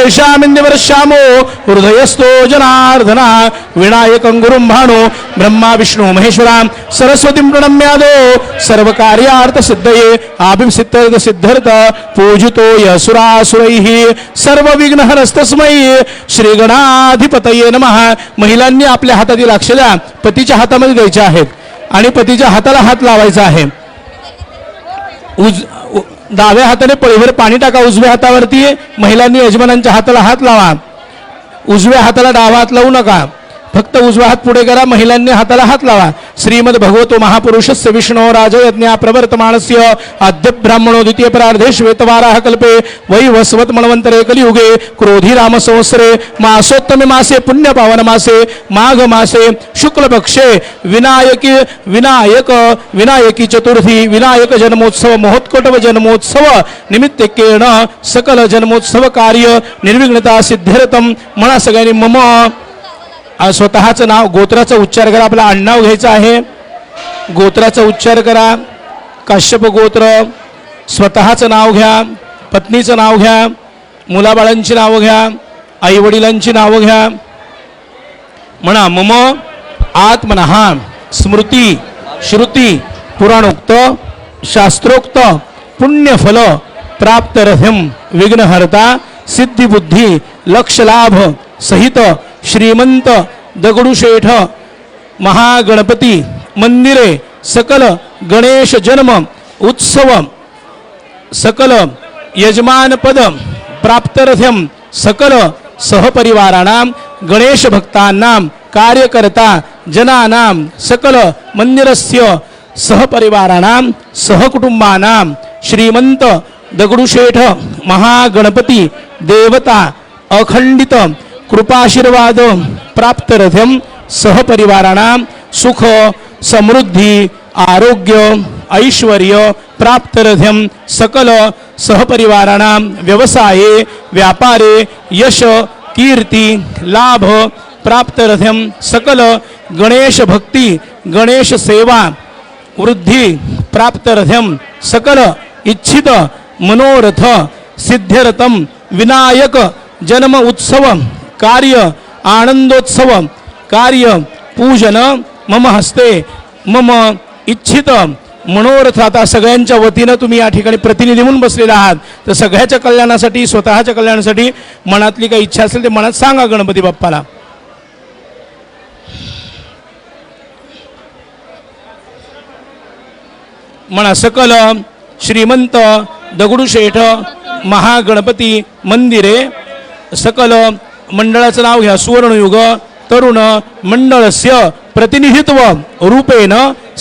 वर्षामिन्द्रवर्षामो हृदयस्थो जनार्दना विनायकं गुरुं भाणो ब्रह्मा विष्णु महेश्वरा सरस्वतीं प्रणम्यादो सर्वकार्यार्थ सिद्धये अभिसिद्धर्थ सिद्धर्थ पूजितो यसुरासुरैः सर्वविघ्नहरस्तस्मै श्री गणाधिपतये नमः. महिलांनी आपल्या हातातील अक्षता पतीच्या हातामध्ये द्यायच्या आहेत आणि पतीच्या हाताला हात लावायचा आहे. डाव्या हाताने पळीभर पाणी टाका उजव्या हातावरती. महिलांनी यजमानांच्या हाताला हात लावा. उजव्या हाताला डावा हात लावू नका, फक्त उजवा हात पुढे करा. महिलांनी हाताला हात लावा. श्रीमद भगवतो महापुरुषस्य विष्णो राजयज्ञा प्रवर्तमानस्य अद्य ब्राह्मणो द्वितीय परार्धे श्वेतवाराह कल्पे वैवस्वत मन्वन्तरे कलियुगे क्रोधी राम संवत्सरे मासोत्तमे मासे पुण्य पावन मासे माघ मासे शुक्ल पक्षे विनायकी चतुर्थी विनायक जन्मोत्सव महोत्कटव जन्मोत्सव निमित्तेकेण सकल जन्मोत्सव कार्य निर्विघ्नता सिद्ध्यर्थम. म्हणा सगळ्यांनी मम. स्वतःचं नाव गोत्राचा उच्चार करा. आपला आडनाव घ्यायचं आहे. गोत्राचा उच्चार करा. काश्यप गोत्र. स्वतःचं नाव घ्या, पत्नीचं नाव घ्या, मुलाबाळांची नावं घ्या, आईवडिलांची नावं घ्या. म्हणा मम आत्मनः स्मृती श्रुती पुराणोक्त शास्त्रोक्त पुण्यफल प्राप्तरथम विघ्नहर्ता सिद्धिबुद्धी लक्षलाभ सहित श्रीमंत दगडूशेठ महागणपती मंदिरे सकल गणेश जन्म उत्सव सकल यजमान पद प्राप्तर्थ्यम सकल सहपरिवाराणां गणेश भक्तानां कार्यकर्ता जनानां सकल मंदिरस्य सहपरिवाराणां सहकुटुंबानां श्रीमंत दगडूशेठ महागणपती देवता अखंडित कृपाशीर्वाद प्राप्तर्थ्यम सहपरिवाराणां सुख समृद्धी आरोग्य ऐश्वर्य प्राप्तर्थ्यम सकल सहपरिवाराणां व्यवसाये व्यापारे यश कीर्ती लाभ प्राप्तर्थ्यम सकल गणेश भक्ति गणेश सेवा वृद्धि प्राप्तर्थ्यम सकल इच्छित मनोरथ सिद्ध्यर्थम विनायक जन्म उत्सव कार्य आनंदोत्सव कार्य पूजन मम हस्ते मम इच्छित मनोरथ. आता सगळ्यांच्या वतीनं तुम्ही या ठिकाणी प्रतिनिधी म्हणून बसलेला आहात, तर सगळ्याच्या कल्याणासाठी स्वतःच्या कल्याणासाठी मनातली काही इच्छा असेल ते मनात सांगा गणपती बाप्पाला. म्हणा सकल श्रीमंत दगडूशेठ महागणपती मंदिरे सकल मंडळाचं नाव घ्या. सुवर्णयुग तरुण मंडळस्य प्रतिनिधित्व रूपेण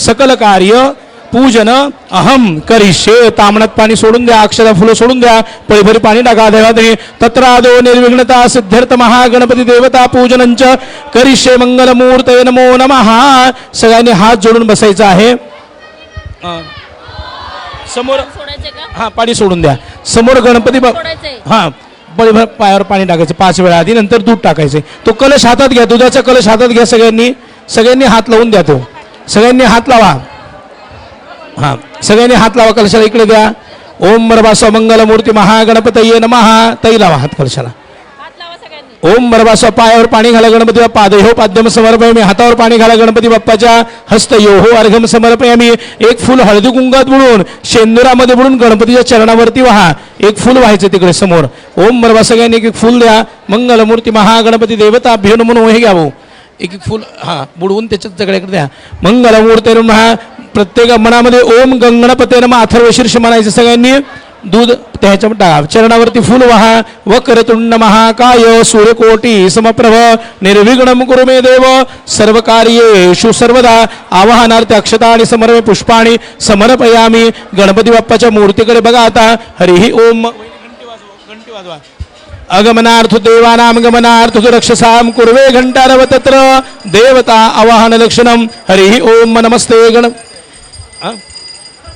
सकल कार्य पूजन अहम करिष्ये. तामणात पाणी सोडून द्या, अक्षता फुलं सोडून द्या, पळीभरी पाणी टाका. देवादे तत्रादो निर्विघ्नता सिद्ध्यर्थ महागणपती देवता पूजनंच करिष्ये मंगलमूर्तये नमो नमः. सगळ्यांनी हात जोडून बसायचं आहे. समोर पाणी सोडून द्या. समोर गणपती पळीभर पायावर पाणी टाकायचं 5 वेळा आधी, नंतर दूध टाकायचे. तो कलश हातात घ्या, दुधाचा कलश हातात घ्या. सगळ्यांनी हात लावून द्या. तो सगळ्यांनी हात लावा. सगळ्यांनी हात लावा. कलशाला इकडे द्या. ओम मरबासो मंगलमूर्ती महागणपतये नमः. तई लावा हात कलशाला. ओम मरबासो. पायावर पाणी घाला गणपती बाप्पा. देहो पाद्यम समर्पयामी. हातावर पाणी घाला गणपती बाप्पाच्या. हस्तयोहो अर्घम समर्पयामी. एक फूल हळदी कुंकात बुडून शेंदुरामध्ये बुडून गणपतीच्या चरणावरती वाहा. एक फूल व्हायचं तिकडे समोर. ओम मरबा. सगळ्यांनी एक फूल द्या. मंगलमूर्ती महागणपती देवता अभ्यो म्हणून हे घ्यावं. एक फूल बुडवून त्याच्यात सगळ्याकडे द्या. मंगलमूर्ती महा. प्रत्येक मनामध्ये ओम गंगणपते नमः अथर्व शीर्ष म्हणायचं. सगळ्यांनी दूध त्याच्या टाका. चरणावरती फूल वाहा. वक्रतुंड महाकाय सूर्यकोटी समप्रभ निर्विघ्नं कुरु मे देव सर्व कार्येषु सर्वदा. आवाहनार्थ अक्षता आणि समर्पय पुष्पाणी समर्पयामी. गणपती बाप्पाच्या मूर्तीकडे बघा आता. हरिः ओम. घंटी वाजवा. अगमनार्थ देवानां गमनार्थ रक्षसां कुर्वे घंटारव तत्र देवता आवाहन लक्षणम. हरिः ओम. नमस्ते गण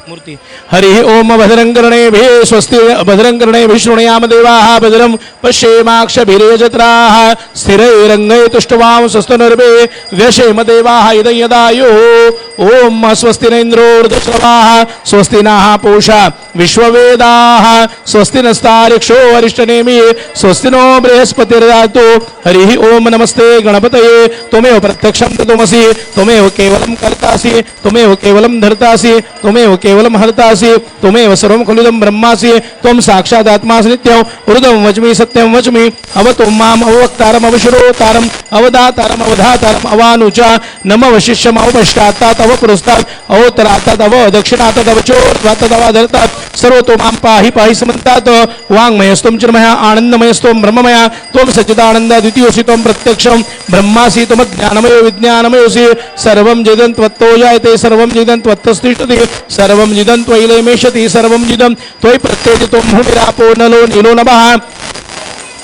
मूर्ती हरि ओम भद्रंकर्णेभिः स्वस्ति भद्रंकर्णेभिः शृणुयाम देवाः भद्रं पश्येमाक्षभिर्यजत्राः स्थिरैरङ्गैतुष्टवां स्वस्तिनर्भे व्यशेम देवाः इदं यदायुः ओम स्वस्ति न इन्द्रोर्धश्रवाः स्वस्ति नः पूषा विश्ववेदाः स्वस्ति नस्तारिक्षो वरिष्ठनेमि स्वस्ति नो बृहस्पतिर्दधातु हरिः ओम नमस्ते गणपतये त्वमेव प्रत्यक्षं तत्त्वमसि त्वमेव केवलं कर्तासि त्वमेव केवलं धर्तासि त्वमेव केवलं हर्तासि त्वमेव सर्वं खलुदं ब्रह्मासि त्वं साक्षात् आत्मासि नित्यं हृदं वच्मि सत्यं वच्मि अवतु माम् अवक्तारम् अवशुरोतारम् अवदातारम् अवधातारम् अवानुचा नमवशिष्यम् अवपश्चात्तात् अवपुरस्तात् अवोत्तरात्तात् अवदक्षिणात्तात् अवचोर्ध्वात्तात् अवाधर्तात् सर्वतो मां पाहि पाहि समन्तात् वाङ्मयस्त्वं चिन्मयः आनन्दमयस्त्वं ब्रह्ममय त्वं सच्चिदानन्द द्वितीयोऽसि त्वं प्रत्यक्षं ब्रह्मासि त्वमज्ञानमयो विज्ञानमयोऽसि सर्वं जिदं त्वत्तो जायते सर्वं जिदं त्वत्तस्तिष्ठति सर्वं जिदं त्वयिलेमेषति सर्वं जिदं त्वयि प्रत्येति त्वं भूमिरापो नलो नीलो नभः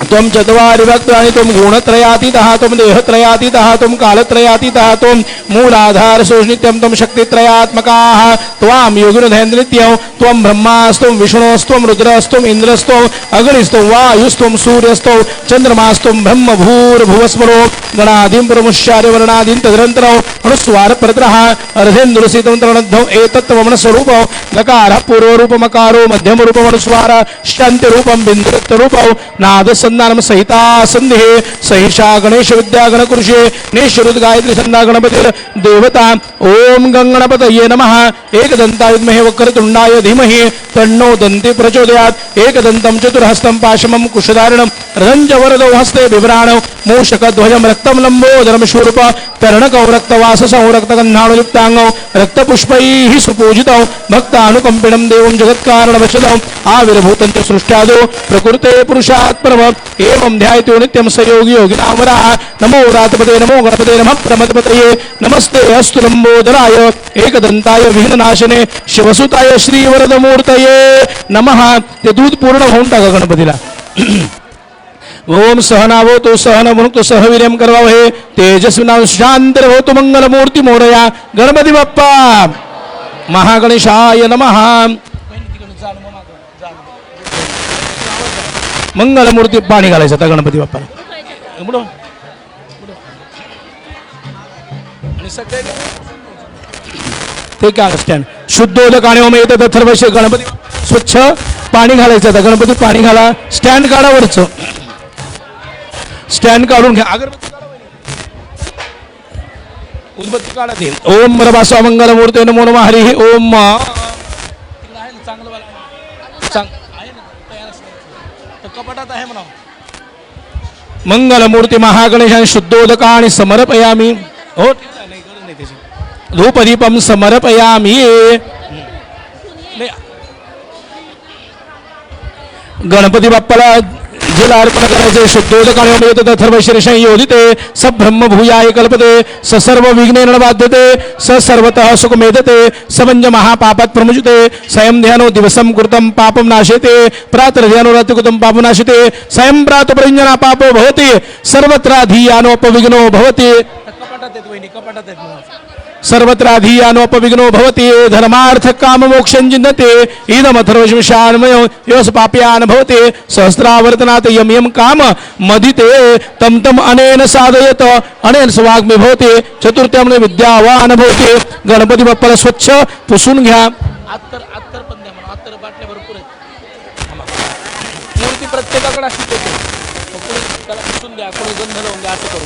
त्वं चत्वारि भक्तानि त्वं गुणत्रयातीतः त्वं देहत्रयातीतः त्वं कालत्रयातीतः त्वं मूलाधारसोऽनित्यं त्वं शक्तित्रयात्मकाः त्वां योगिनधेन्द्रनित्यं त्वं ब्रह्मास्त्वं विष्णोस्त्वं रुद्रस्त्वं इन्द्रस्त्वं अग्निस्त्वं वायुस्त्वं सूर्यस्त्वं चन्द्रमास्त्वं ब्रह्म भूर्भुवस्वरो गणादिं प्रमुष्यार्य वर्णादिं तदनन्तरं अनुस्वार प्रत्रः अर्धेन्दुरसितं तरणद्धं एतत्त्वमनस्वरूपं गकारः पूर्वरूपमकारो मध्यमरूपमनुस्वार शान्तिरूपं बिन्दुरूपं नादसन्धानं सहिता सन्धिः सहिषा गणेश विद्या गणकुरुषे निश्रुत गायत्री संधा गणपति देवता ओम गंगणपतये नमः एकदन्ताय विद्महे वक्रतुण्डाय धीमहि तन्नो दन्ति प्रचोदयात् एकदन्तं चतुर्हस्तं पाशमं कुशधारणं रञ्जवरदौ हस्ते बिभ्राणं मूषकध्वजं रक्तं लम्बोदरं शूर्प कर्णकौ रक्तवाससौ रक्तगन्धाणुयुक्ताङ्गौ रक्तपुष्पैः सुपूजितौ भक्तानुकम्पिनं देवं जगत्कारणवशदौ आविर्भूतं च सृष्ट्यादौ प्रकृते पुरुषात् परम एवं ध्यायतो नित्यं स योगी योगिनामराः नमो रातपते नमो गणपते नमः प्रमदपतये नमस्ते अस्तु लम्बोदराय एकदन्ताय विघ्ननाशने शिवसुताय श्रीवरदमूर्तये नमः ते दूध पूर्ण होऊन टाका गणपतीला ओम सहनावतु सहनभुनक्तु सहवीर्यं करवावहे तेजस्विनावशान्तर्भवतु मंगलमूर्ती मोरया गणपती बाप्पा महागणेशाय नमः मंगलमूर्ती पाणी घालायचं आता गणपती बाप्पाला ते काय स्टँड शुद्धोदक आणि ओम येतात अथर्वशीर गणपती स्वच्छ पाणी घालायचं आता गणपती पाणी घाला स्टँड काढा वरचं स्टँड काढून घ्या अगरबत्ती उदबत्ती काढा ते ओम रभास्व मंगलमूर्ते नमो नमः हरी ओम कपटात आहे म्हणा मंगलमूर्ती महागणेशाने शुद्धोदकानि समर्पयामि हो धूपदीपं समर्पयामि गणपती बाप्पाला जिला अर्पण करायचे शुद्धोदकाने येतात अथर्वशीर्षं योदिते स ब्रह्म भूयाय कल्पते स सर्व विघ्नेन बाध्यते स सर्वतः सुखमेधते स पंच महापापात् प्रमुच्यते स्वयं ध्यानो दिवसं कृतं पापं नाशयते प्रातर्ध्यानो रात्रिकृतं पापं नाशयते स्वयं प्रातःपरिञ्जना पापो भवति सर्वत्र धीयानोपविघ्नो भवति सर्वत्र धीयानोपविघ्नो भवति धर्मार्थ काम मोक्षं चिन्तते इदमथर्वशीर्षान्मयो योस पाप्यान् भवति सहस्रावर्तनात् यम यम काम मदिते तम तम अनेन साधयत अनेन स्वाग्मी भवति चतुर्थ्यां विद्यावान भवति गणपती बाप्पाला स्वच्छ पुसून घ्या अत्तर पण द्या म्हणा अत्तर बाटल्या भरपूर आहेत मूर्ती प्रत्येकाकडे अशी त्याला पुसून द्या कोणी गंध लावून द्या असं करू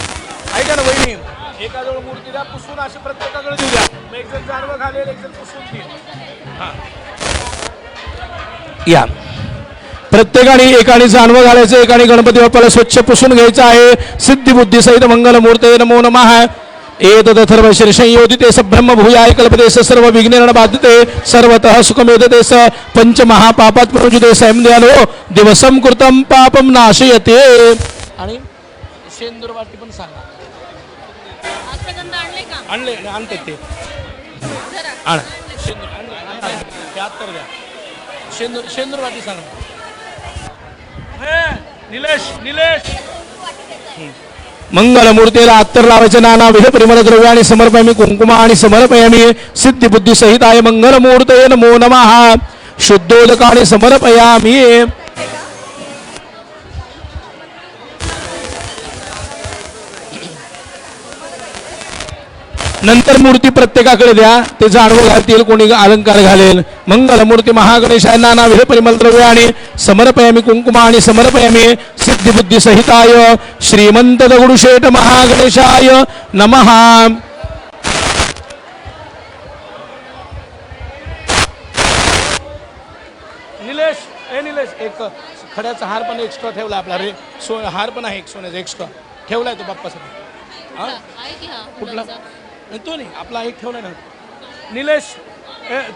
ऐका ना वहिनी एकाजवळ मूर्ती द्या पुसून अशी प्रत्येकाकडे देऊ द्या एक जण जानवं घालेल एक जण पुसून देईल या प्रत्येकाने एकाने जानवं घालायचं एकाने गणपती बाप्पाला स्वच्छ पुसून घ्यायचं आहे सिद्धी बुद्धी सहित मंगलमूर्ते नमो नमः एतदथर्वशीर्षं योदिते स ब्रह्म भूयाय कल्पते स सर्व विघ्नेन बाध्यते सर्वतः सुखमेधते स पंच महापापात् प्रमुच्यते स्वयं ध्यानो दिवसं कृतं पापं नाशयते आणि शेंदूर वाटी पण सांगा आणले आणते ते आण शेंदूर द्या शेंदूर वाटी सांगा निलेश मंगलमूर्तीला अत्तर लावायचे नानाविध परिमल द्रव्याने समर्पयामी कुंकुमा आणि समर्पयामी सिद्धी बुद्धी सहिताय मंगलमूर्तये नमो नमः शुद्धोदकाने समर्पयामी. नंतर मूर्ती प्रत्येकाकडे द्या, ते जाणवं घालतील, कोणी अलंकार घालेल. मंगलमूर्ती महागणेशाय नानाविध परिमल द्रव्याने समर्पयामी कुंकुमा आणि समर्पयामी सिद्धिबुद्धी सहिताय श्रीमंत दगडूशेठ महागणेशाय नमः. निलेश एक खड्याचा हार पण एक्स्ट्रा ठेवला आपला रे, हार पण आहे एक सोन्याचा एक्स्ट्रा ठेवलाय तो बाप्पासाठी. कुठला तो नाही आपला एक ठेवलाय ना निलेश.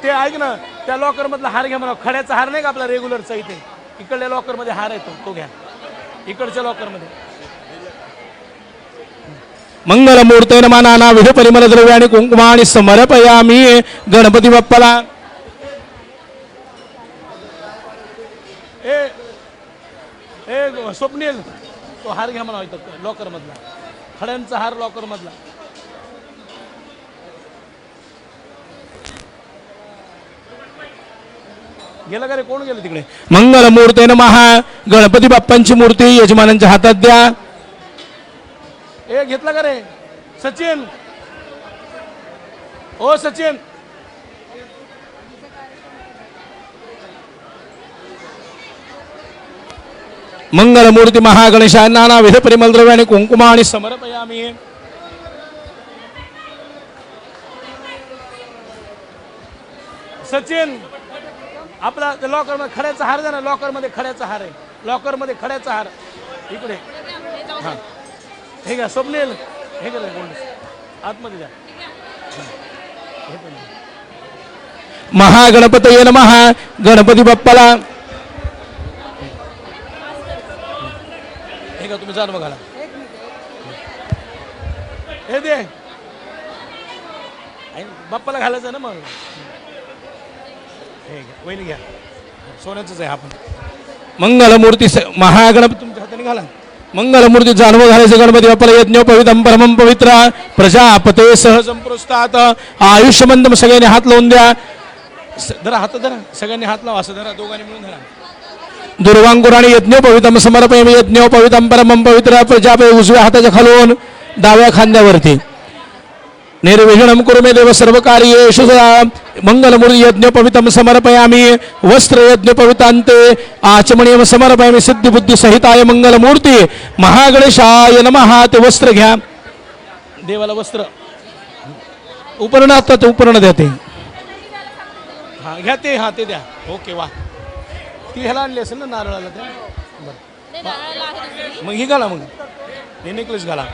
ते ऐक ना, त्या लॉकर मधला हार घ्या म्हणा, खड्याचा हार नाही का आपला रेग्युलरचा, इथे इकडल्या लॉकर मध्ये हार आहे तो घ्या, इकडच्या लॉकर मध्ये. मंगलमूर्ते नमः नानाविध परिमल द्रव्याने कुंकुमा आणि समर्पयामी गणपती बाप्पाला. स्वप्नील तो हार घ्या म्हणा, इथं लॉकर मधला खड्यांचा हार लॉकर मधला. गेलं का रे, कोण गेलं तिकडे. मंगलमूर्ते नमः गणपती बाप्पांची मूर्ती यजमानांच्या हातात द्या. घेतला का रे सचिन, ओ सचिन. मंगलमूर्ती महागणेशाय नानाविध परिमल द्रव्याने कुंकुमा आणि समर्पयामी. सचिन आपला लॉकर मध्ये खड्याचा हार द्या ना, लॉकर मध्ये खड्याचा हार आहे, लॉकर मध्ये खड्याचा हार इकडे. हा हे घ्या स्वप्नील, हे घ्या आतमध्ये द्या. महागणपतये नमः गणपती बाप्पाला. हे का तुम्ही जाण बघाला, हे दे बाप्पाला घालायचं ना. मग हे घ्या, वहिनी घ्या, सोन्याचंच आहे आपण. मंगलमूर्ती महागणपती तुमच्या हाताने घाला. मंगलमूर्ती जानवं घालायचं गणपती बाप्पाला. यज्ञोपवितम परमं पवित्र प्रजापते सहजं पुरस्तात आयुष्यमंदम. सगळ्यांनी हात लावून द्या. धरा हात, धरा सगळ्यांनी हात लावा, असं धरा, दोघांनी मिळून धरा. दुर्वांकुराणी यज्ञोपवितम समर्पयामी. यज्ञोपवितम परमं पवित्र प्रजापते. उजव्या हाताच्या खालून डाव्या खांद्यावरती. निर्विघ्नं कुरु मे देव सर्वकार्येषु सदा. मंगलमूर्ती यज्ञोपवितम समर्पयामी. वस्त्र यज्ञोपवितान्ते आचमनीयम समर्पयामी सिद्धिबुद्धी सहिताय मंगलमूर्ती महागणेशाय नमः. ते वस्त्र घ्या, देवाला वस्त्र उपरण असतात, उपरण द्या ते. हा घ्या ते, हा ते द्या. ओके वा, ती ह्याला आणली असेल ना नारळाला त्या. मग ही घाला, मग हे नेकलेस घाला.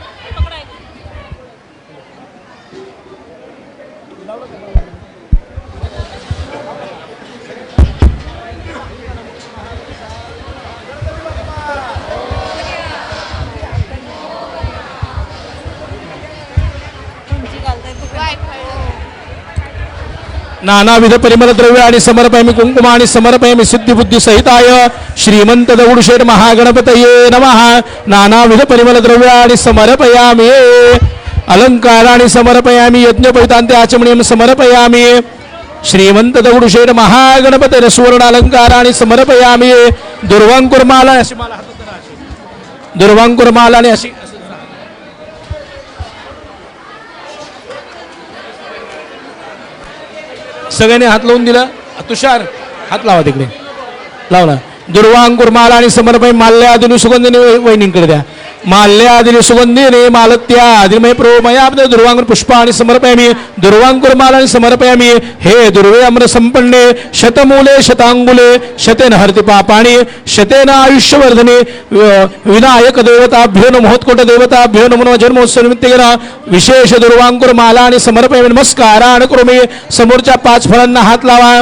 नानाविध परिमल द्रव्य आणि समर्पयामी कुंकुमा आणि समर्पयामी सिद्धिबुद्धी सहिताय श्रीमंत दगडूशेठ महागणपतये नमः. नानाविध परिमल द्रव्य आणि समर्पयामी. अलंकाराणि समर्पयामी. यज्ञोपवितान्ते आचमनीयं समर्पयामी श्रीमंत दगडूशेठ महागणपते. सुवर्ण अलंकाराणि समर्पयामी. दुर्वांकुरमाला, अशी माला हातात धरा, अशी दुर्वांकुरमाला आणि अशी सगळ्यांनी हात लावून दिला. तुषार हात लावा, तिकडे लावला. दुर्वांकुरमाला आणि समर्पय. माल्यादिनी सुगंधिनी वहिनींकडे द्या. माल्यादिनी सुगंधिनी मालत्यादिनी प्रोमया दुर्वांकुर पुष्पाणि समर्पयामि. दुर्वांकुरमाला आणि समर्पयामि. हे दुर्वे अमृत संपन्ने शतमूले शतांगुले शतेन हरति पापाणि शतेन आयुष्यवर्धने. विनायक देवताभ्यो नमः. महोत्कोट देवताभ्यो नमः. जन्मोत्सव निमित्तेन विशेष दुर्वांकुरमाला आणि समर्पयामि. नमस्कारान करोमि. समोरच्या 5 फळांना हात लावा.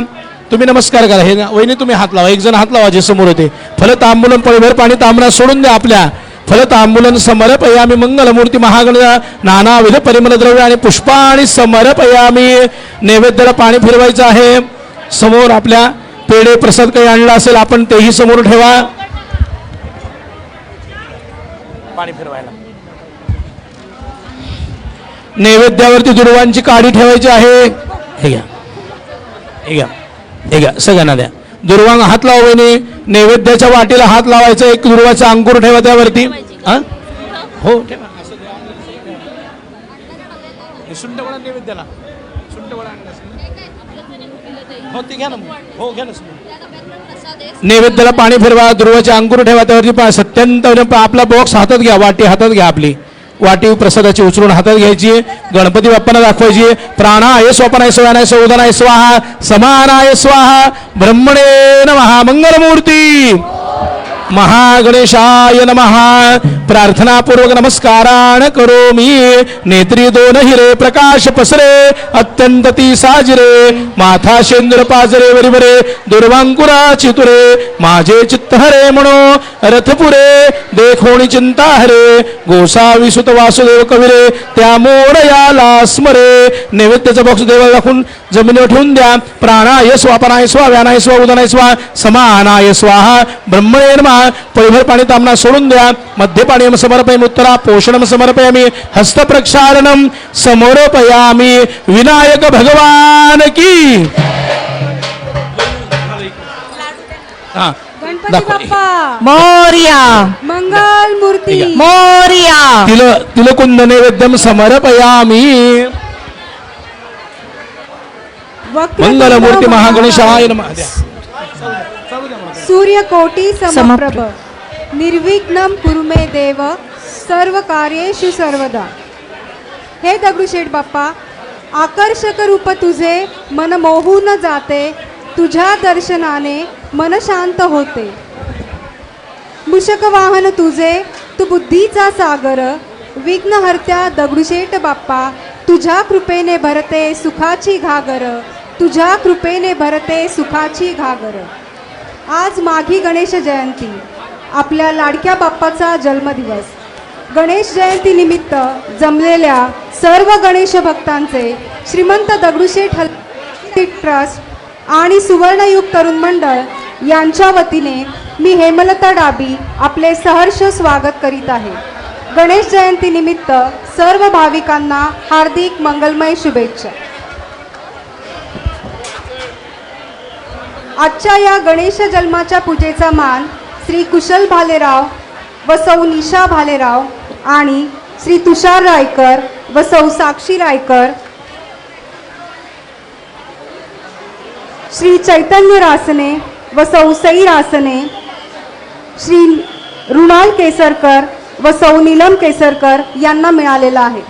तुम्ही नमस्कार करा. हे वहिनी तुम्ही हात लावा, एक जण हात लावा जे समोर होते. फल तांबूलन पळभर पाणी तांबणा सोडून द्या आपल्या. फल तांबूलन समर्पयामी. मंगलमूर्ती महागणा नानाविध परिमल द्रव्य आणि पुष्पाणि समर्पयामी. नैवेद्याला पाणी फिरवायचं आहे. समोर आपल्या पेढे प्रसाद काही आणला असेल आपण तेही समोर ठेवा. पाणी फिरवायला नैवेद्यावरती दुर्वांची काडी ठेवायची आहे. हे घ्या हे घ्या हे घ्या सगळ्यांना द्या. दुर्वांग हात लावा बहिणी. नैवेद्याच्या वाटीला हात लावायचा. एक दुर्वाचा अंकुर ठेवा त्यावरती. हा हो ठेवा. सुंठ वडा नैवेद्याला सुंठ वडा हो ते घ्या ना. हो घ्या ना. नैवेद्याला पाणी फिरवा. दुर्वाचे अंकुर ठेवा त्यावरती. सत्यंत आपला बॉक्स हातात घ्या. वाटी हातात घ्या. आपली वाटी प्रसादाची उचलून हातात घ्यायची. गणपती बाप्पांना दाखवायची. प्राणाय स्वपनाय स्वानाय सौदनाय स्वाहा समानाय स्वाहा ब्रह्मणे नमः. मंगलमूर्ती महागणेशाय नमः. प्रार्थनापूर्वक नमस्कारान करोमि. नेत्री दोन हिरे प्रकाश पसरे अत्यंत ती साजरे. माथा शेंद्र पाजरे वरिवरे दुर्वांकुरा चितुरे. माझे चित्त हरे म्हणो रथपुरे देखोणी चिंता हरे. गोसावी सुत वासुदेव कविरे त्या मोरयाला स्मरे. नैवेद्याचा बॉक्स देवाला दाखवून जमिनीवर ठेवून द्या. प्राणाय स्वापनाय स्वा व्यानाय स्वा उदनाय स्वा समानाय स्वाहा ब्रह्मणे नमः. परिभर पाणी तांबणा सोडून द्या. मध्य पाणी समर्पयामि. उत्तरा पोषणम समर्पयामि. हस्त प्रक्षालनम समर्पयामि. विनायक भगवान की. हा गणपती बाप्पा मोरया मंगल मूर्ती मोरया. तिलकुंद नैवेद्यम समर्पयामि. मंगलमूर्ती महागणेशाय नमः. सूर्यकोटी समप्रभ निर्विघ्नं कुरु मे देव सर्व कार्येषु सर्वदा. हे दगडूशेठ बाप्पा, आकर्षक रूप तुझे मन मोहून जाते. तुझ्या दर्शनाने मन शांत होते. मूषक वाहन तुझे तू बुद्धीचा सागर. विघ्नहर्त्या दगडूशेठ बाप्पा, तुझ्या कृपेने भरते सुखाची घागर. तुझ्या कृपेने भरते सुखाची घागर. आज माघी गणेश जयंती, आपल्या लाडक्या बाप्पाचा जन्मदिवस. गणेश जयंती निमित्त जमलेल्या सर्व गणेश भक्तांचे श्रीमंत दगडूशेठ हलगर्जी ट्रस्ट आणि सुवर्णयुग तरुण मंडळ यांच्या वतीने मी हेमलता डाबी आपले सहर्ष स्वागत करीत आहे. गणेश जयंती निमित्त सर्व भाविकांना हार्दिक मंगलमय शुभेच्छा. आजच्या या गणेश जन्माच्या पूजेचा मान श्री कुशल भालेराव व सौ निशा भालेराव आणि श्री तुषार रायकर व सौ साक्षी रायकर, श्री चैतन्य रासने व सौ सई रासने, श्री रुणाल केसरकर व सौ नीलम केसरकर यांना मिळालेला आहे.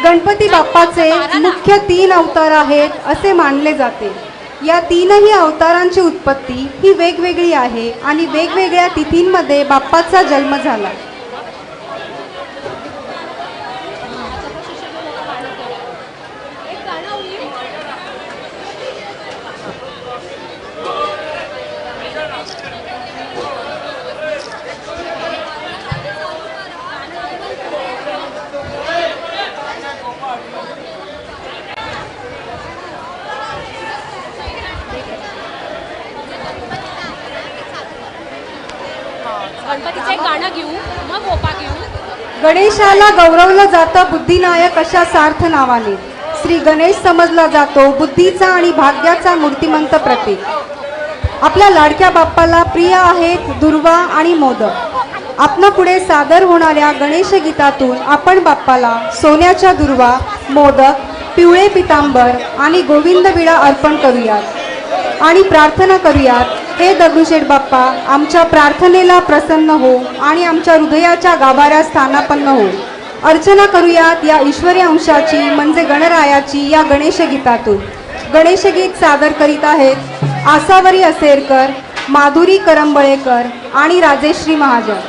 गणपती बाप्पाचे मुख्य 3 अवतार आहेत असे मानले जाते. या 3ही अवतारांची उत्पत्ती ही वेगवेगळी आहे आणि वेगवेगळ्या तिथींमध्ये बाप्पाचा जन्म झाला. गणपतीचे गाणं घेऊ मग गोपा घेऊ. गणेशाला गौरवलं जातं बुद्धिनायक अशा सार्थ नावाने. श्री गणेश समजला जातो बुद्धीचा आणि भाग्याचा मूर्तिमंत प्रतीक. आपल्या लाडक्या बाप्पाला प्रिय आहेत दुर्वा आणि मोदक. आपणा पुढे सादर होणाऱ्या गणेश गीतातून आपण बाप्पाला सोन्याच्या दुर्वा, मोदक, पिवळे पितांबर आणि गोविंद विडा अर्पण करूयात आणि प्रार्थना करूयात. हे दगडूशेठ बाप्पा, आमच्या प्रार्थनेला प्रसन्न हो आणि आमच्या हृदयाच्या गाभाऱ्यात स्थानापन्न हो. अर्चना करूयात या ईश्वरी अंशाची म्हणजे गणरायाची या गणेश गीतातून. गणेशगीत सादर करीत आहेत आसावरी असेरकर, माधुरी करंबळेकर आणि राजेश्री महाजन.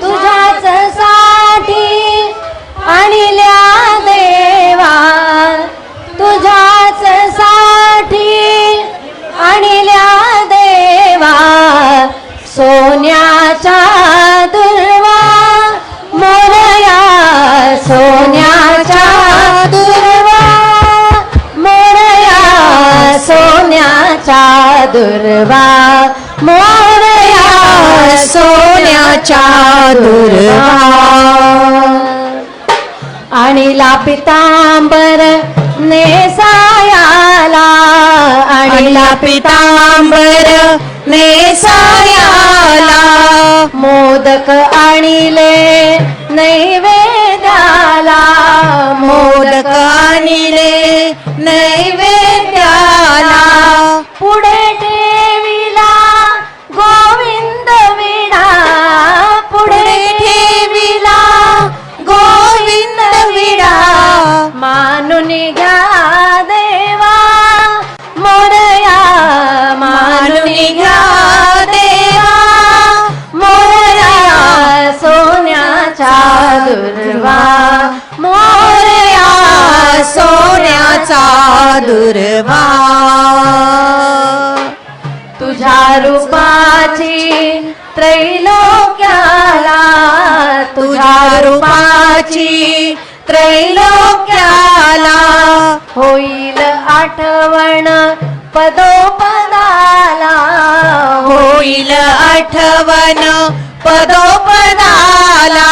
तुझ्याच साठी आणल्या देवा, तुझ्याच साठी आणल्या देवा. सोन्याच्या दुर्वा मोरया दुर्वा मोरया सोन्याच्या दुर्वा आणिला पितांबर नेसायाला आणिला पितांबर नेसायाला मोदक आणिले नैवेद्याला मोदक आणिले नैवेद्याला पुढे ठेविला गोविंद विडा पुढे ठेविला गोविंद विडा मानून घ्या देवा मोरया मानून घ्या देवा मोरया सोन्याचा दुर्वा मोरया सोन्याचा दुर्वा तुझ्या रूपाची त्रैलोक्याला तुझ्या रूपाची त्रैलोक्याला होईल आठवण पदोपदाला होईल आठवण पदोपदाला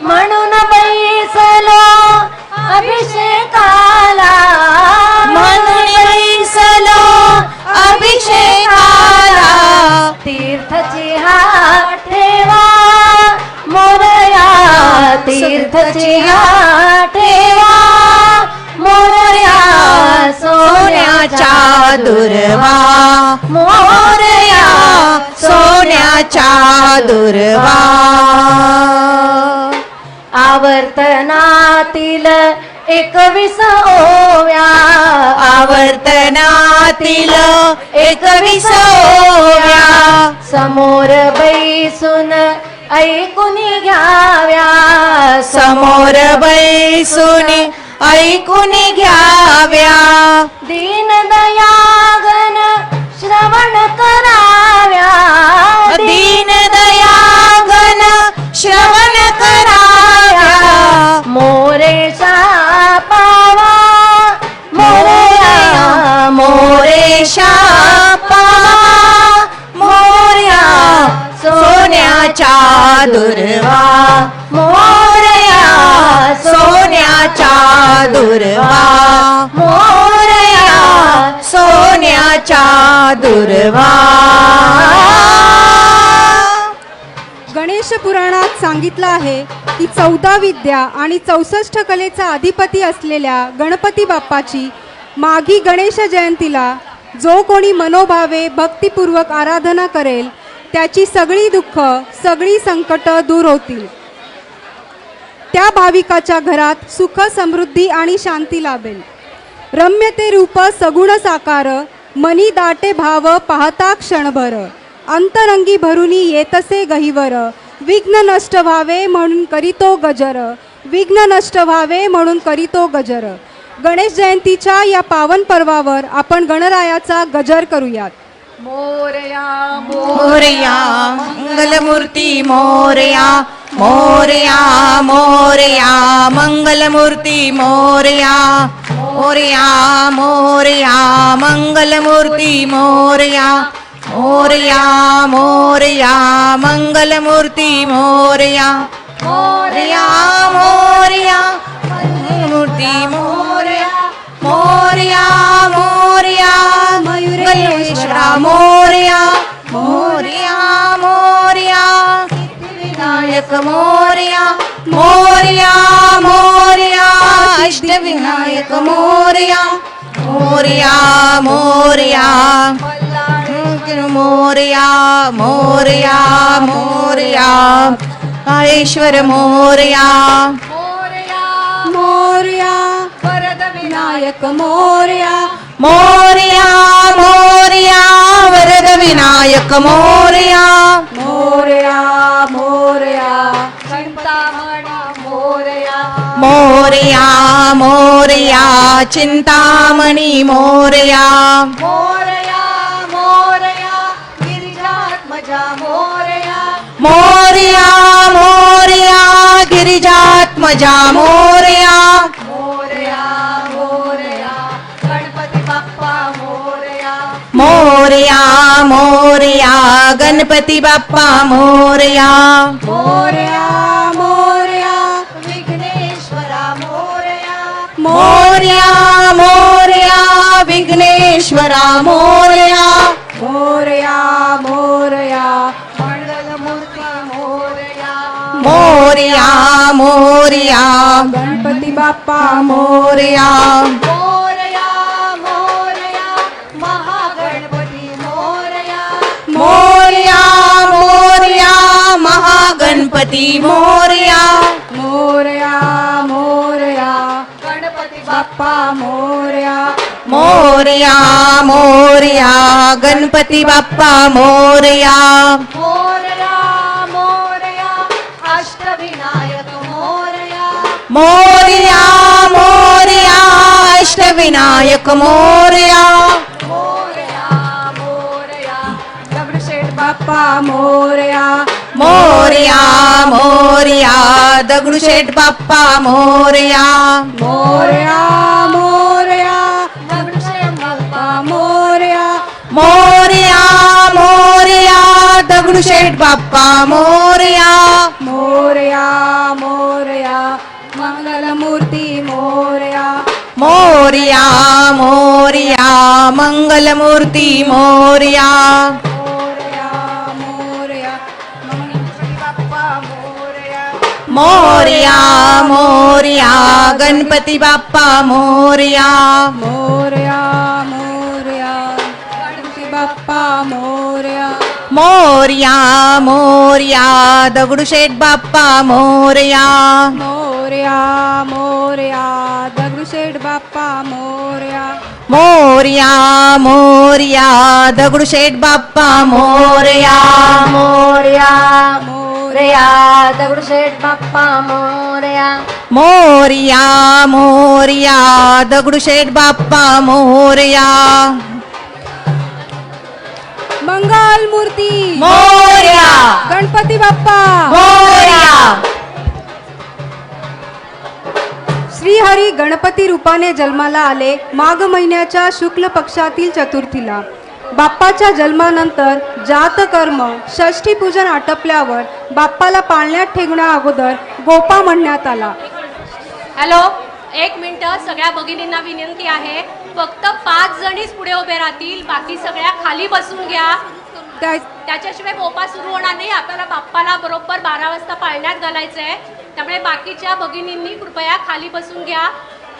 म्हणून बैसलो अभिषेकाला म्हणून बैसलो अभिषेकाला तीर्थची हात ठेवा मोरया तीर्थची हात ठेवा मोरया सोन्याच्या दुर्वा मोरया सोन्याच्या दुर्वा आवर्तनातील 21 ओव्या आवर्तनातील 21 ओव्या समोर बैसून ऐकून घ्याव्या समोर बैसून ऐकून घ्याव्या दीनदयागन श्रवण कराव्या दीनदयागन श्रवण कराव्या मोरेशा पावा मोरया मोरेशा पावा मोरया सोन्याच्या दुर्वा मोरया सोन्याच्या दुर्वा मोरया सोन्याच्या दुर्वा गणेश पुराणात सांगितलं आहे की 14 विद्या आणि 64 कलेचा अधिपती असलेल्या गणपती बाप्पाची माघी गणेश जयंतीला जो कोणी मनोभावे भक्तिपूर्वक आराधना करेल त्याची सगळी दुःख सगळी संकट दूर होतील. त्या भाविकाच्या घरात सुख समृद्धी आणि शांती लाभेल. रम्य ते रूप सगुण साकार मनी दाटे भाव पाहता क्षणभर अंतरंगी भरुनी येतसे गहिवर विघ्न नष्ट व्हावे म्हणून करीतो गजर विघ्न नष्ट व्हावे म्हणून करीतो गजर. गणेश जयंतीच्या या पावन पर्वावर आपण गणरायाचा गजर करूयात. मोरया मोरया मंगलमूर्ती मोरया मोरया मोरया मंगलमूर्ती मोरया मोरया मोरया मंगलमूर्ती मोरया मोरया मोरया मंगलमूर्ती मोरया मोरया मोरया मंगलमूर्ती मोरया मोरया मोरया मयूरेश्वरा मोरया मोरया मोरया विनायक मोरया मोरया मोरया अष्टविनायक मोरया मोरया मोरया मोरया मोरया मोरया काळेश्वर मोरया मोरया वरद विनायक मोरया मोरया मोरया वरद विनायक मोरया मोरया मोरया चिंतामणी मोरया मोरया मोरया चिंतामणी मोरया मोरया मोरया गिरिजात्मजा मोरया मोरया मोरया गिरिजात्मजा मोरया मोरया मोरया गणपती बाप्पा मोरया मोरया मोरया मोरया गणपती बाप्पा मोरया मोरया मोरया विघ्नेश्वरा मोरया मोरया मोरया विघ्नेश्वरा मोरया मोरया मोरया मंगलमूर्ती मोरया मोरया मोरया गणपती बाप्पा मोरया मोरया मोरया महागणपती मोरया मोरया मोरया महागणपती मोरया मोरया मोरया गणपती बाप्पा मोरया मोरया मोरया गणपती बाप्पा मोरया मोरया मोरया अष्टविनायक मोरया मोरया मोरया अष्टविनायक मोरया मोरया मोरया दगडूशेठ बाप्पा मोरया मोरया मोरया दगडूशेठ बाप्पा मोरया मोरया मोरया दगडूशेठ बाप्पा मोरया मोरया मोरया दगडूशेठ बाप्पा मोरया मोरया मोरया मंगलमूर्ती मोरया मोरया मोरया मंगलमूर्ती मोरया मोरया मोरया गणपती बाप्पा मोरया मोरया मोरया गणपती बाप्पा मोरया मोरया मोरया गणपती बाप्पा मोरया मोरया मोरया दगडूशेठ बाप्पा मोरया मोरया मोरया दगडूशेठ बाप्पा मोरया मोरया मोरया दगडूशेठ बाप्पा मोरया मोरया मोरया दगडूशेठ बाप्पा मोरया मोरया मोरया दगडूशेठ बाप्पा मोरया मंगल मूर्ती मोरया गणपती बाप्पा मोरया श्रीहरी गणपती रूपाने जन्माला आले माघ महिन्याच्या शुक्ल पक्षातील चतुर्थीला. बाप्पाच्या जन्मानंतर जातकर्म षष्ठी पूजन आटपल्यावर बाप्पाला पाळण्यात ठेवण्या अगोदर गोपा म्हणण्यात आला. हॅलो, एक मिनिट. सगळ्या भगिनींना विनंती आहे, फक्त 5 जणीच पुढे उभे राहतील, बाकी सगळ्या खाली बसून घ्या. त्या- त्याच्याशिवाय गोपा सुरू होणार नाही. आपल्याला बाप्पाला बरोबर 12 वाजता पाळण्यात घालायचं आहे. त्यामुळे बाकीच्या भगिनींनी कृपया खाली बसून घ्या.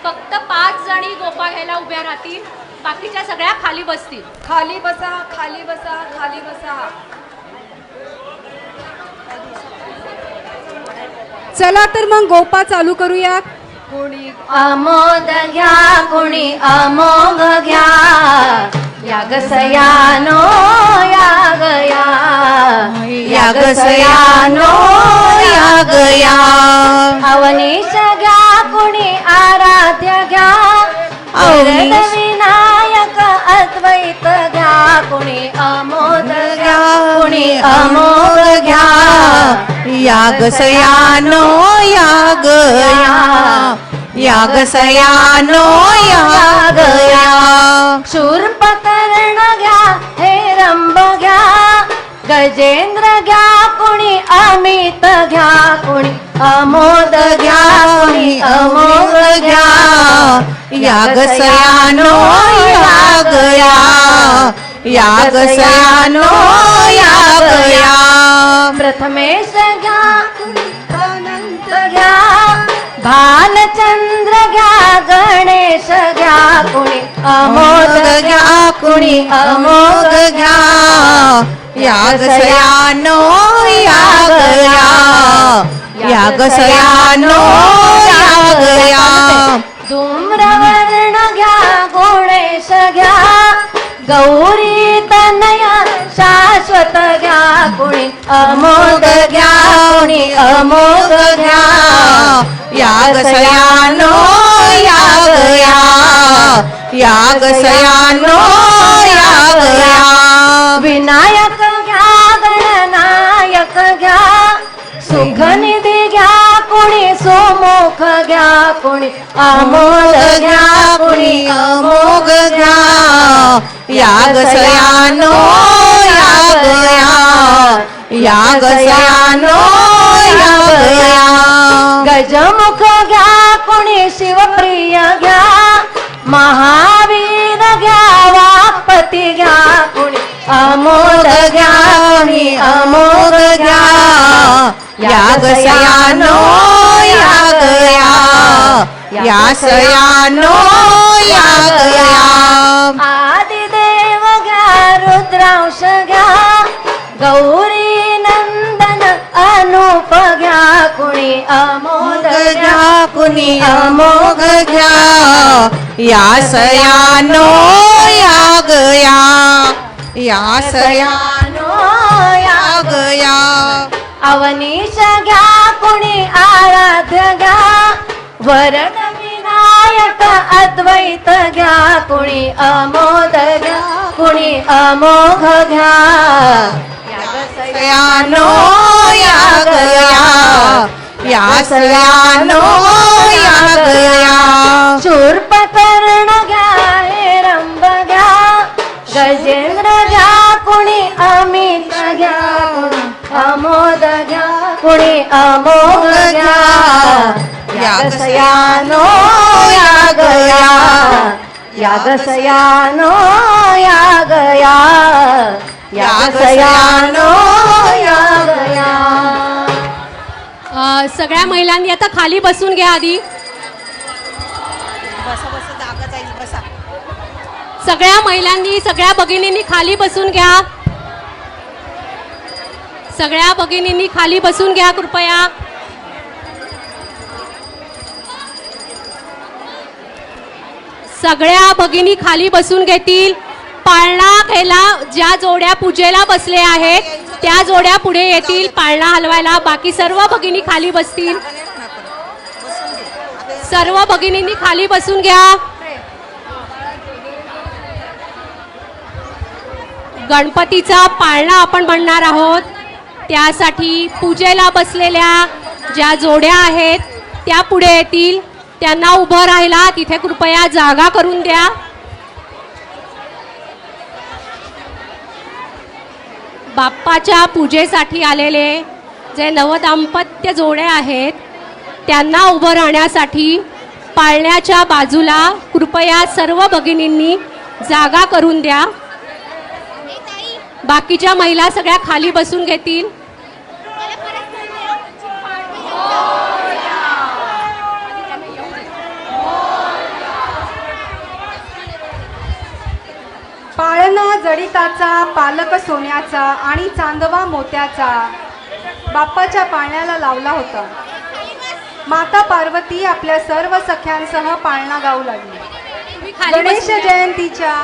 फक्त 5 जणी गोपा घ्यायला उभ्या राहतील, बाकीच्या सगळ्या खाली बसतील. खाली बसा खाली बसा खाली बसा. चला तर मग गोपा चालू करूया. कुणी अमोद घ्या कुणी अमोघ घ्या, याग सयानो याग या, याग सयानो याग या, अवनीश घ्या कुणी आराध्य घ्या, अवनीश. वरद विनायक अद्वैत घ्या, कुणी अमोद घ्या कुणी अमोघ घ्या, याग सयानो याग या, याग सयानो याग या, शूर्पकर्ण घ्या हे रंभ घ्या, गजेंद्र घ्या कुणी अमित घ्या, कुणी अमोद घ्या कुणी अमोघ घ्या, याग सयानो याग या, याग सयानो याग या, प्रथमेश घ्या अनंत घ्या, भालचंद्र घ्या गणेश घ्या, कुणी अमोद घ्या कुणी अमोघ घ्या, याग सयानो याग या, याग सयानो याग या, धूम्रवर्ण घ्या गणेश घ्या, गौरी तनया शाश्वत घ्या, कुणी अमोद घ्या कुणी अमोद घ्या, याग सयानो याग या, याग सयानो याग या, विनायक घ्या गणनायक घ्या, सुखनिधी घ्या कुणी सोमो गजमुख घ्या कुणी अमोद घ्या कुणी अमोघ घ्या यागसयानो यागया यागसयानो यागया गजमुख घ्या कुणी शिवप्रिय घ्या महावीर घ्या वापती घ्या कुणी अमोद घ्या कुणी अमोघ घ्या यागसयानो यागया यासयानो यागया आदिदेव घ्या रुद्रांश घ्या गौरी नंदन अनुप घ्या कुणी अमोद घ्या कुणी अमोघ घ्या यासयानो यागया यासयानो यागया अवनीश घ्या कुणी आराध्य घ्या वरण विनायक अद्वैत घ्या कुणी अमोद घ्या कुणी अमोघ घ्या यागसयानो यागया यासयानो यागया शूर्पकर्ण घ्या हेरंब घ्या गजेंद्र घ्या कुणी अमित घ्या कुणी अमोद घ्या कुणी अमोघ घ्या यागसयानो यागया यागसयानो यागया यागसयानो यागया सगळ्या महिलांनी आता खाली बसून घ्या आधी. सगळ्या महिलांनी सगळ्या भगिनींनी खाली बसून घ्या. सगळ्या भगिनींनी खाली बसून घ्या कृपया. सगळ्या भगिनी खाली बसून घेतील. पाळणा घ्यायला ज्या जोड्या पूजेला बसले आहेत त्या जोड्या पुढे येतील पाळणा हलवायला. बाकी सर्व भगिनी खाली बसतील. सर्व भगिनींनी खाली बसून घ्या. गणपतीचा पाळणा आपण म्हणणार आहोत. त्यासाठी पूजेला बसलेल्या ज्या जोड्या आहेत त्या पुढे येतील. त्यांना उभं राहायला तिथे कृपया जागा करून द्या. बाप्पाच्या पूजेसाठी आलेले जे नवदाम्पत्य जोडे आहेत त्यांना उभं राहण्यासाठी पाळण्याच्या बाजूला कृपया सर्व भगिनींनी जागा करून द्या. बाकीच्या महिला सगळ्या खाली बसून घेतील. पाळणा जडिताचा पालक सोन्याचा आणि चांदवा मोत्याचा बाप्पाच्या पाळण्याला लावला होता. माता पार्वती आपल्या सर्व सख्यांसह पाळणा गाऊ लागली. तुम्ही खाली गणेश बसून घ्या.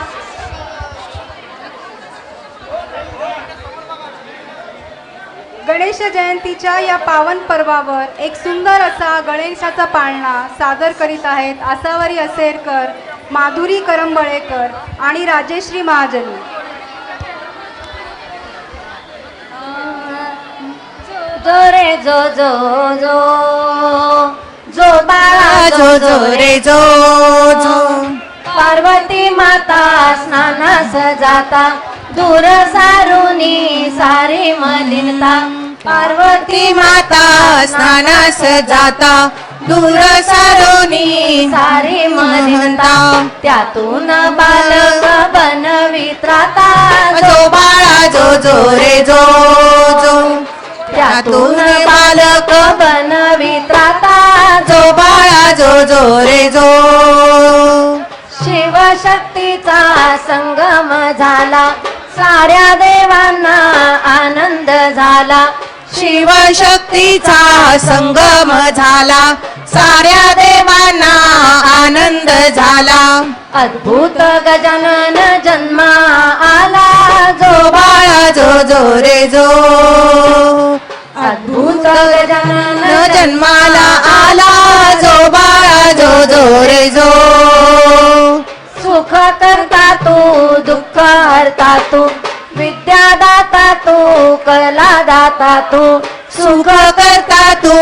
जयंतीच्या या पावन पर्वावर एक सुंदर असा गणेशाचा पाळणा सादर करीत आहेत आसावरी असेरकर, माधुरी करंबळेकर आणि राजेश्री महाजनी. जो रे जो जो जो जो बाळा जो जो रे जो जो पार्वती माता स्नानास जाता दूर सारुनी सारी मलिनता. पार्वती माता स्नानास जाता दूर सारोनी सारी मलिनता. त्यातून बालक बनवित राहता जो बाळा जो जो रे जो जो त्यातून बालक बनवित राहता जो बाळा जो जो रे जो शिवशक्तीचा संगम झाला साऱ्या देवांना आनंद झाला. शिवशक्तीचा संगम झाला साऱ्या देवांना आनंद झाला. अद्भुत गजानन जन्मा आला जो बाळा जो जो रे जो अद्भुत गजानन जन्माला आला जो बाळा जो जो रे जो सुख करता तू दुःख हरता तू विद्या दाता तू कला दाता तू सुख कर हरता तू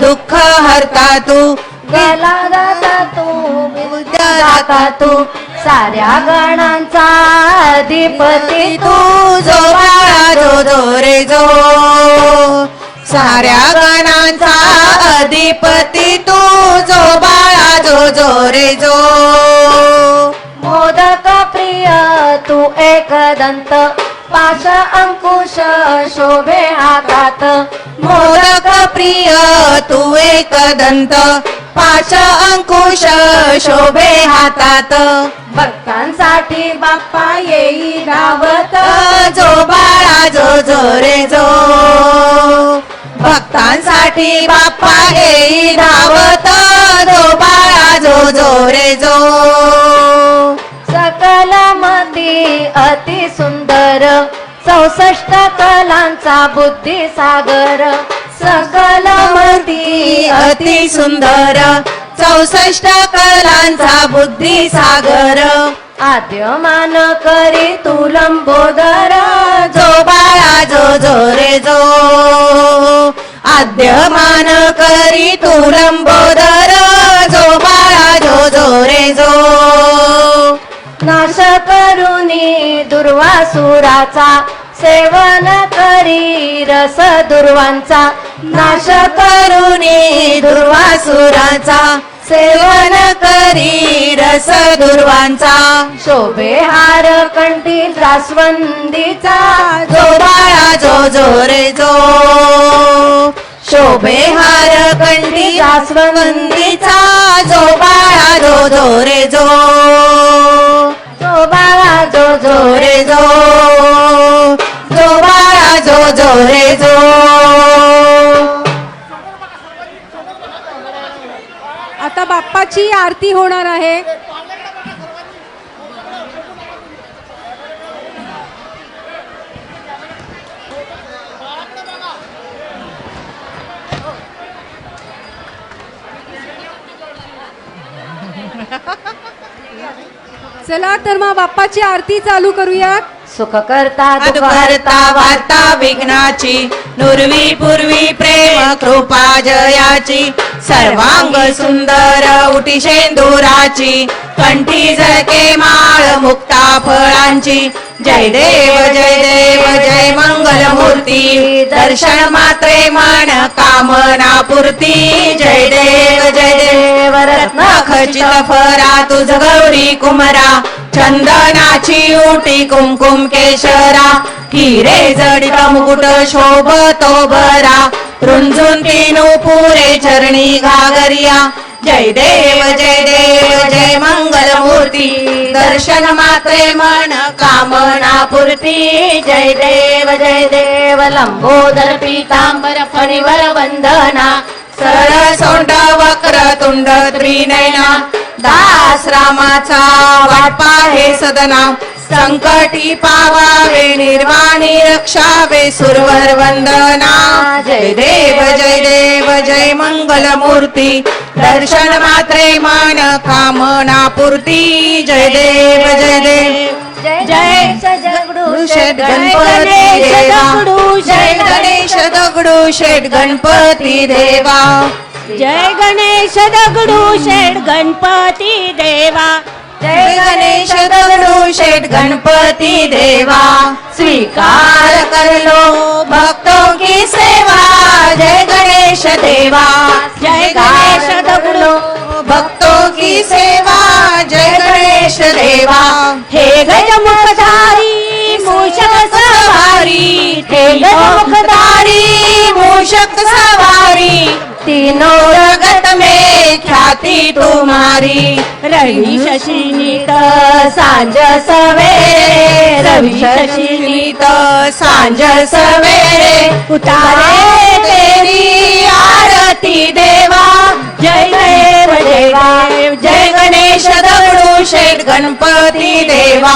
दुःख हरता तू गेला दाता तू दाता तू साऱ्या गणांचा अधिपती तू जो बाळा जो जो रे जो साऱ्या गणांचा अधिपती तू जो बाळा जो जो रे जो मोदक प्रिय तू एकदंत पाश अंकुश शोभे हातात मोदक प्रिय तू एकदंत पाश अंकुश शोभे हातात भक्तांसाठी बाप्पा येई धावत जो बाळा जो जो रे जो भक्तांसाठी बाप्पा येई धावत जो बाळा जो जो रे जो सकल मती अति सुंदर 64 कलांचा बुद्धी सागर सकल मती अति सुंदर 64 कलांचा बुद्धी सागर आद्यमान करी तू लंबोदर जो बाळा जो जो रे जो आद्यमान करी तू लंबोदर जो बाळा जो जो रे जो नाश करुनी दुर्वासुराचा सेवन करी रस दुर्वांचा नाश करुनी दुर्वासुराचा सेवन करी रस दुर्वांचा शोभे हार कंठी जास्वंदीचा जो बाळा जो जो रे जो शोभे हार कंठी जास्वंदीचा जो बाळा जो जो रे जो जो बाळा जो जो रे जो जो बाळा जो जो रे जो आता बाप्पाची आरती होणार आहे. चला तर मग बाप्पाची आरती चालू करूयात. सुख करता दुःख करता वार्ता विघ्नाची नुरवी पूर्वी प्रेम कृपा जयाची सर्वांग सुंदर उटी शेंदुराची कंठी झळके माळ मुक्ता फळांची जय देव जय मंगल मूर्ती दर्शन मात्रे मन कामना पूर्ती जय देव रत्न खचित फरा तुझ गौरी कुमरा चंदनाची उटी कुमकुम केशरा हिरे जडित मुकुट शोभतो बरा रुंजून तीनू पुरे चरणी घागरिया जय देव जय मंगल मूर्ती दर्शन मात्रे मन कामना पूर्ती जय देव लंबोदर पीतांबर फणीवर वंदना सरळ सोंड वक्र तुंड त्रिनयना दास रामाचा वाटपा हे सदना संकटी पावावे निर्वाणी रक्षावे सुरवर वंदना जय देव जय मंगल मूर्ती दर्शन मात्रे मन कामना पूर्ती जय देव जय जगडू शेठ गणपती देवा जय गणेश दगडू शेठ गणपती देवा जय गणेश दगडू शेठ गणपती देवा जय गणेश दगडू शेठ गणपती देवा स्वीकार कर लो भक्तों की सेवा जय गणेश देवा जय गणेश दगडू भक्तों की सेवा जय गणेश देवा हे गजमुखधारी मूषक सवारी हे गजमुखधारी मूषक सवारी तीनों जगत में ख्याति तुम्हारी रवि शशिनीत सांज सवेरे रवि शशिनीत सांझ सवेरे उतारे तेरी आरती देवा जय देव जय गणेश दगडू शेठ गणपती देवा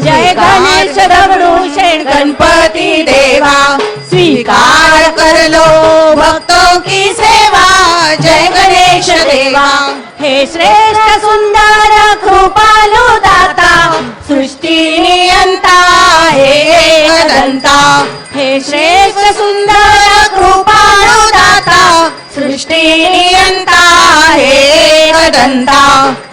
जय गणेश दगडू शेठ गणपती देवा स्वीकार कर लो भक्तों की सेवा जय गणेश देवा हे श्रेष्ठ सुंदर कृपालु दाता सृष्टी नियंता हे अनंता हे श्रेष्ठ सुंदर कृपाळू दाता सृष्टि नियंता हे कदंता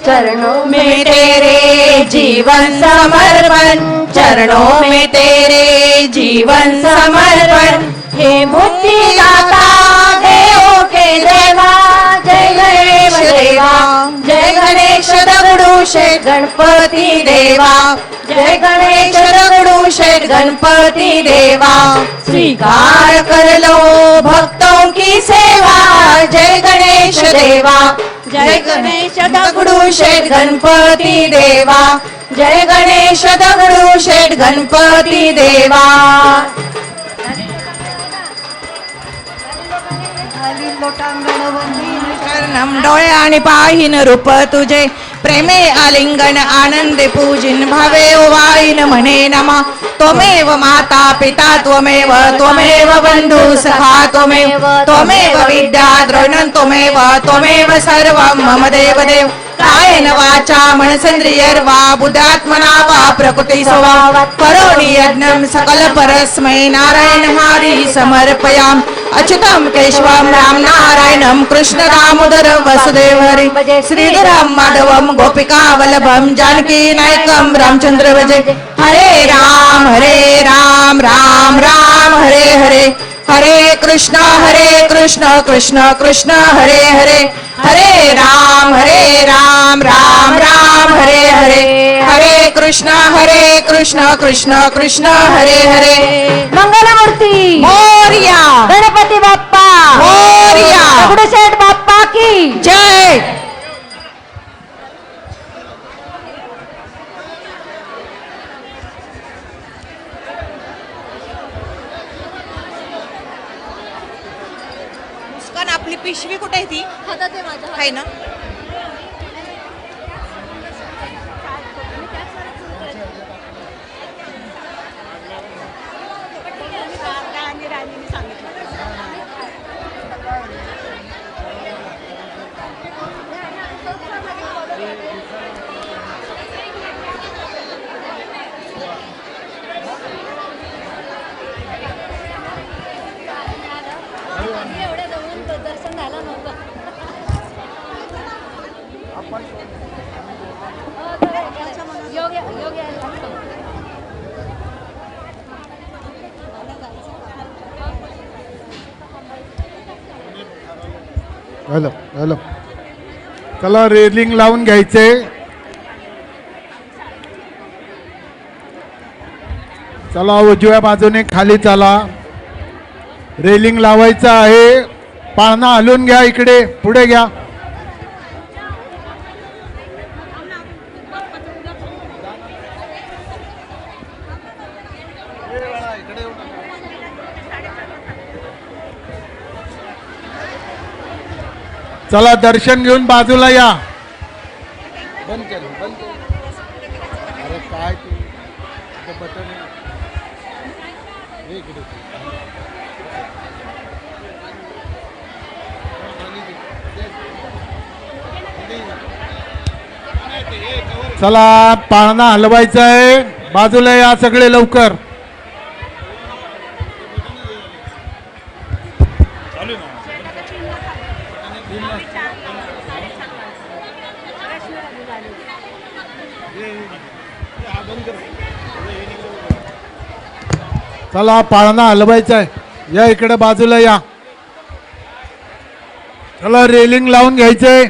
चरणों में तेरे जीवन समर्पण, चरणों में तेरे जीवन समर्पण, हे मुक्तिदाता देवों के देवा, जय गणेश देवा, जय गणेश दगडूशेठ गणपति देवा, जय गणेश दगडूशेठ गणपति देवा, स्वीकार कर लो भक्तों की सेवा, जय गणेश देवा, जय गणेश दगडूशेठ गणपति देवा, जय गणेश दगडूशेठ गणपति देवा. शरणम डोळे आणि पाहिन रूप तुझे, प्रेमे आलिंगन आनंदे पूजिन, भावे ओवाळीन म्हणे नमा, त्वमेव माता पिता त्वमेव, त्वमेव बंधू सखा त्वमेव, त्वमेव विद्या द्रोणं त्वमेव, त्वमेव सर्वं मम देव देव. कायेन वाचा मनसेंद्रियर्वा बुद्धात्मना वा प्रकृती स्वभावात् करोमि यज्ञं सकल परस्मै नारायण हरि समर्पयामि. अच्युतं केशवं राम नारायणं कृष्ण दामोदर वसुदेव हरि, श्रीधरं माधवं गोपिका वल्लभं जानकी नायकं रामचंद्र भजे. हरे राम राम राम हरे हरे, हरे कृष्ण कृष्ण कृष्ण हरे हरे, हरे राम राम राम हरे हरे, हरे कृष्ण कृष्ण कृष्ण हरे हरे. मंगलमूर्ती मोरया, गणपती बाप्पा मोरया, दगडूशेठ बाप्पा की जय. मुस्कान आपली पिशवी कुठे आहे ती? आहे ना. हॅलो हॅलो, चला रेलिंग लावून घ्यायचे. चला उजव्या बाजूने खाली चला, रेलिंग लावायचं आहे. पाळणा हलवून घ्या, इकडे पुढे घ्या. चला दर्शन घेऊन बाजूला या. बंद कर, बंद कर. अरे काय ते बटन इकडे. चला पाळणा हलवायचा आहे, बाजूला या सगळे लवकर. चला पाळणा हलवायचा आहे, या इकडे बाजूला या. चला रेलिंग लावून घ्यायचंय.